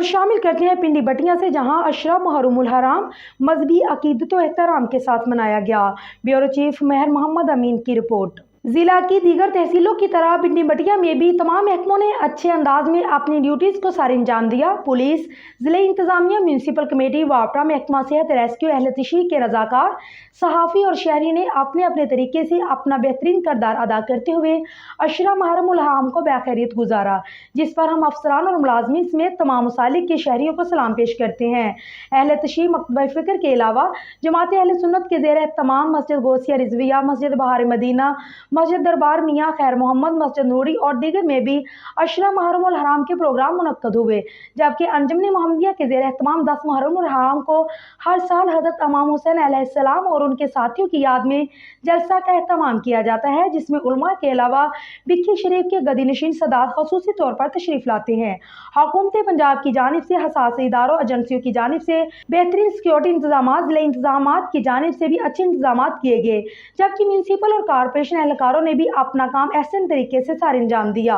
खबर शामिल करते हैं पिंडी बटिया से, जहां अशरा मुहर्रमुल हराम मजहबी अकीदत व एहतराम के साथ मनाया गया। ब्यूरो चीफ मेहर मोहम्मद अमीन की रिपोर्ट। जिला की दीगर तहसीलों की तरह पिंडी बटिया में भी तमाम महकमों ने अच्छे अंदाज में अपनी ड्यूटीज को सार अंजाम दिया। पुलिस, जिले इंतजामिया, म्यूनसिपल कमेटी, वापडा, महकमा सेहत, रेस्क्यू, अहले तशरीह के रजाकार, सहाफ़ी और शहरी ने अपने अपने तरीके से अपना बेहतरीन किरदार अदा करते हुए अशरा मुहर्रमुल हराम को बाखैरियत गुजारा, जिस पर हम अफसरान और मुलाजमीन समेत तमाम मसालिक के शहरियों को सलाम पेश करते हैं। अहले तशरीह मकतबा फ़िक्र के अलावा जमात अहले सुन्नत के ज़ेर तमाम मस्जिद गौसिया रिजविया, मस्जिद बहार मदीना, मस्जिद दरबार मियाँ खैर मोहम्मद, मस्जिद नूरी और दीगर में भी अशरा मुहर्रमुल हराम के प्रोग्राम मुनक्कद हुए। जबकि अंजुमन मोहम्मदिया के ज़ेर एहतमाम 10 मुहर्रमुल हराम को हर साल हज़रत इमाम हुसैन अलैहिस्सलाम और उनके साथियों की याद में जलसा का एहतमाम किया जाता है, जिसमें उलमा के अलावा बिक्की शरीफ के गदी नशीन सदात खसूसी तौर पर तशरीफ लाते हैं। हुकूमत पंजाब की जानिब से हसास इदारों एजेंसियों की जानिब से बेहतरीन सिक्योरिटी इंतजाम, जिले इंतजाम की जानिब से भी अच्छे इंतजाम किए गए, जबकि म्यूनसिपल और कारपोरेशन एहलकारों ने भी अपना काम एहसन तरीके से सार अंजाम दिया।